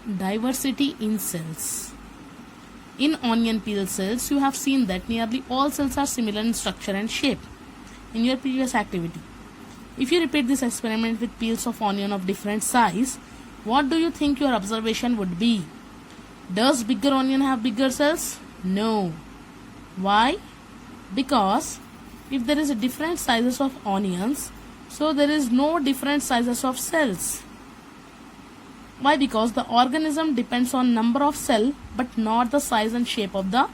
Diversity in cells. In onion peel cells, you have seen that nearly all cells are similar in structure and shape in your previous activity. If you repeat this experiment with peels of onion of different size, what do you think your observation would be? Does bigger onion have bigger cells? No. Why? Because if there is a different sizes of onions, so there is no different sizes of cells. Why? Because the organism depends on number of cell but not the size and shape of the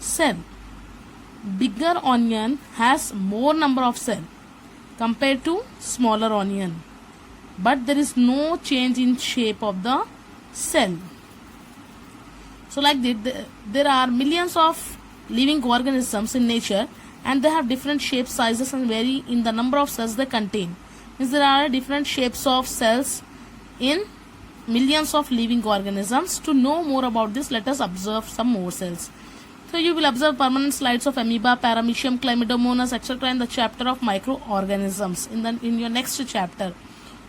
cell. Bigger onion has more number of cell compared to smaller onion, but there is no change in shape of the cell. So like that, there are millions of living organisms in nature and they have different shapes, sizes and vary in the number of cells they contain. Means there are different shapes of cells in millions of living organisms. To know more about this, let us observe some more cells. So you will observe permanent slides of amoeba, paramecium, chlamydomonas, etc. in the chapter of microorganisms in your next chapter.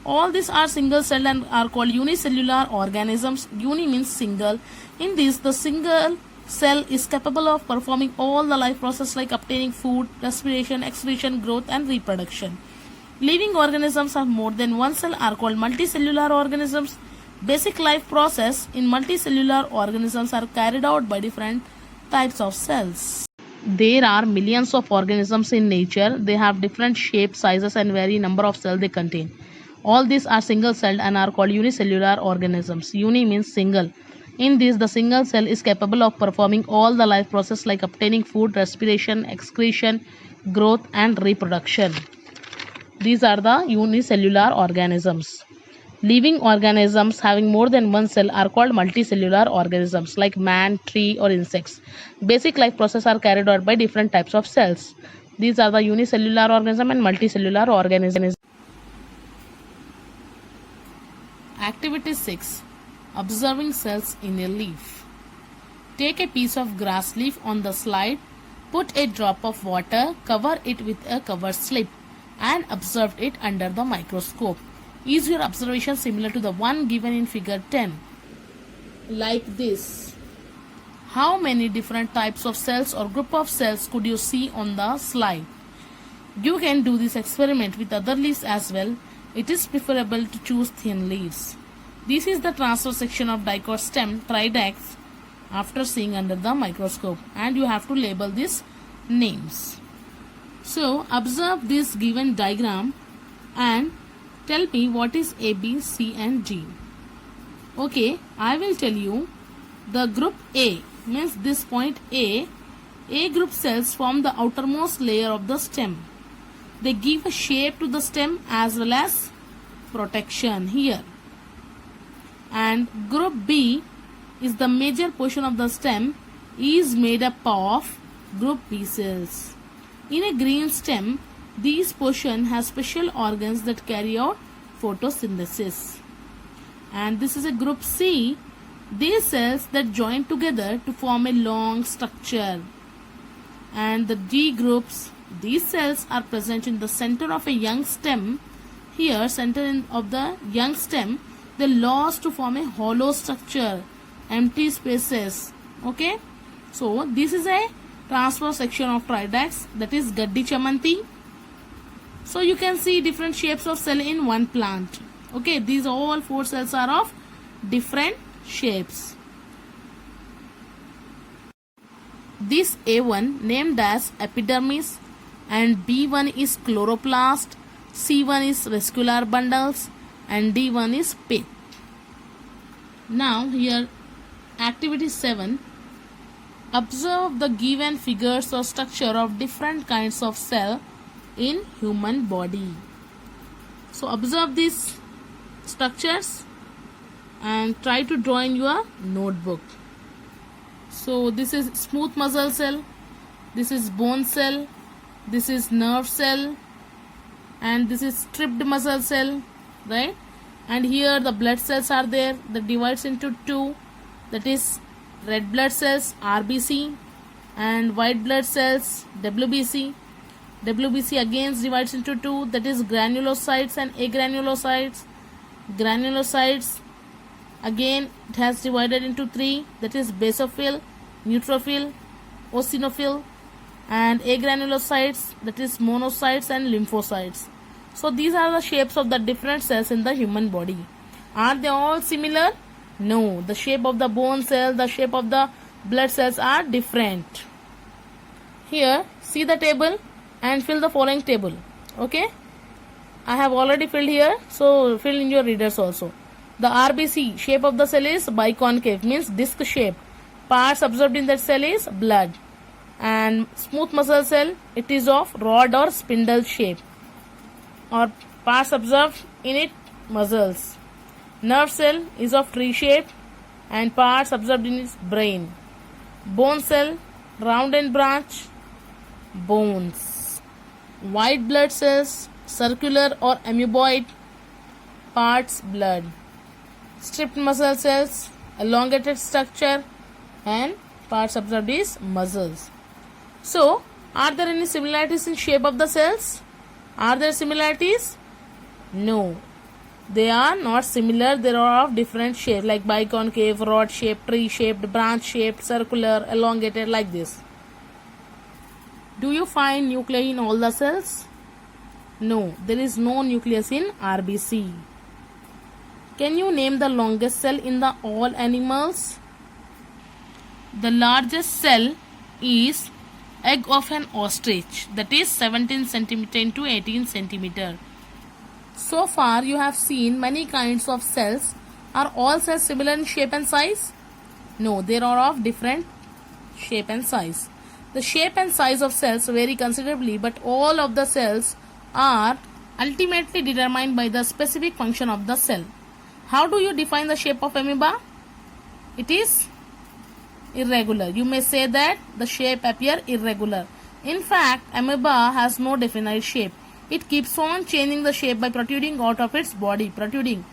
All these are single celled and are called unicellular organisms. Uni means single. In this, the single cell is capable of performing all the life process like obtaining food, respiration, excretion, growth and reproduction. Living organisms have more than one cell are called multicellular organisms. Basic life process in multicellular organisms are carried out by different types of cells. There are millions of organisms in nature. They have different shapes, sizes and vary number of cells they contain. All these are single celled and are called unicellular organisms. Uni means single. In this, the single cell is capable of performing all the life process like obtaining food, respiration, excretion, growth and reproduction. These are the unicellular organisms. Living organisms having more than one cell are called multicellular organisms like man, tree or insects. Basic life process are carried out by different types of cells. These are the unicellular organism and multicellular organisms. Activity 6. Observing cells in a leaf. Take a piece of grass leaf on the slide, put a drop of water, cover it with a cover slip and observe it under the microscope. Is your observation similar to the one given in figure 10? Like this. How many different types of cells or group of cells could you see on the slide? You can do this experiment with other leaves as well. It is preferable to choose thin leaves. This is the transverse section of dicot stem Tridactes after seeing under the microscope, and you have to label these names. So observe this given diagram and tell me what is A, B, C and G. Okay, I will tell you. The group A means this point A. A group cells form the outermost layer of the stem. They give a shape to the stem as well as protection here. And group B is the major portion of the stem is made up of group B cells. In a green stem, these portion has special organs that carry out photosynthesis. And this is a group C. These cells that join together to form a long structure. And the D groups, these cells are present in the center of a young stem. Here, center of the young stem, they lost to form a hollow structure, empty spaces. Okay, so this is a transverse section of Tridactes, that is Gaddi Chamanti. So you can see different shapes of cell in one plant. Okay, these all 4 cells are of different shapes. This A1 named as epidermis and B1 is chloroplast, C1 is vascular bundles and D1 is pith. Now here activity 7. Observe the given figures or structure of different kinds of cell in human body. So observe these structures and try to draw in your notebook. So this is smooth muscle cell, this is bone cell, this is nerve cell and this is stripped muscle cell, right? And here the blood cells are there that divides into 2, that is red blood cells RBC and white blood cells WBC. WBC again divides into 2, that is granulocytes and agranulocytes. Granulocytes Again, it has divided into three, that is basophil, neutrophil, eosinophil, and agranulocytes, that is monocytes and lymphocytes. So these are the shapes of the different cells in the human body. Are they all similar? No. The shape of the bone cell, the shape of the blood cells are different. Here, see the table and fill the following table. Okay? I have already filled here, so fill in your readers also. The RBC shape of the cell is biconcave, means disc shape. Parts absorbed in that cell is blood. And smooth muscle cell, it is of rod or spindle shape, or parts absorbed in it muscles. Nerve cell is of tree shape and parts absorbed in its brain. Bone cell, round and branch, bones. White blood cells, circular or amoeboid, parts blood. Stripped muscle cells, elongated structure, and parts absorbed is muscles. So, are there any similarities in shape of the cells? Are there similarities? No. They are not similar. They are of different shape, like biconcave, rod shaped, tree shaped, branch shaped, circular, elongated, like this. Do you find nuclei in all the cells? No. There is no nucleus in RBC. Can you name the longest cell in the all animals? The largest cell is egg of an ostrich, that is 17 centimeter into 18 centimeter. So far you have seen many kinds of cells. Are all cells similar in shape and size? No, they are of different shape and size. The shape and size of cells vary considerably, but all of the cells are ultimately determined by the specific function of the cell. How do you define the shape of amoeba? It is irregular. You may say that the shape appear irregular. In fact, amoeba has no definite shape. It keeps on changing the shape by protruding out of its body. Protruding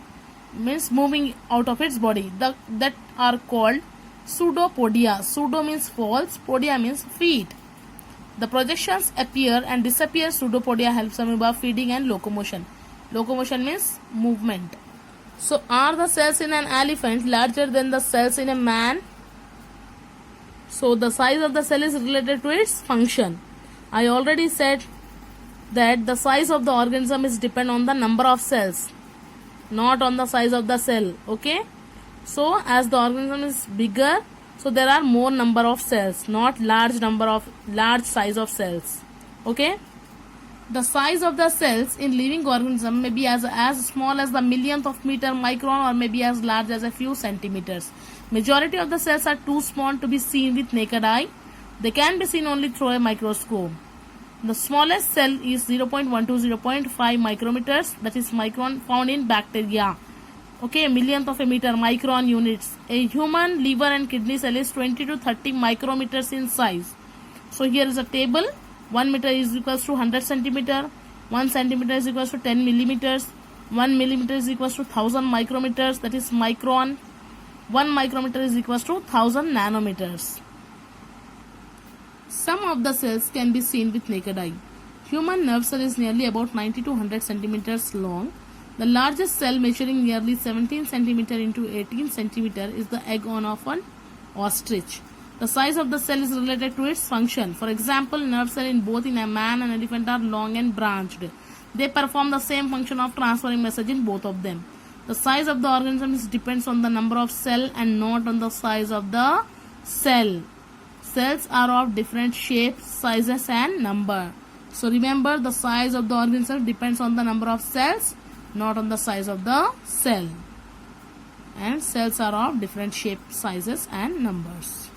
means moving out of its body. That are called pseudopodia. Pseudo means false, podia means feet. The projections appear and disappear. Pseudopodia helps amoeba feeding and locomotion. Locomotion means movement. So, are the cells in an elephant larger than the cells in a man? So, the size of the cell is related to its function. I already said that the size of the organism is depend on the number of cells, not on the size of the cell. Okay? So, as the organism is bigger, so there are more number of cells, not large size of cells. Okay? The size of the cells in living organism may be as small as the millionth of meter micron, or may be as large as a few centimeters. Majority of the cells are too small to be seen with naked eye. They can be seen only through a microscope. The smallest cell is 0.1 to 0.5 micrometers, that is micron, found in bacteria. Okay, a millionth of a meter, micron units. A human liver and kidney cell is 20 to 30 micrometers in size. So here is a table. 1 meter is equals to 100 centimeter. 1 centimeter is equals to 10 millimeters. 1 millimeter is equals to 1000 micrometers, that is micron. 1 micrometer is equals to 1000 nanometers. Some of the cells can be seen with naked eye. Human nerve cell is nearly about 90 to 100 centimeters long. The largest cell, measuring nearly 17 centimeter into 18 centimeter, is the egg of an ostrich. The size of the cell is related to its function. For example, nerve cell in both in a man and elephant are long and branched. They perform the same function of transferring message in both of them. The size of the organism depends on the number of cell and not on the size of the cell. Cells are of different shapes, sizes and number. So remember, the size of the organism depends on the number of cells, not on the size of the cell. And cells are of different shapes, sizes and numbers.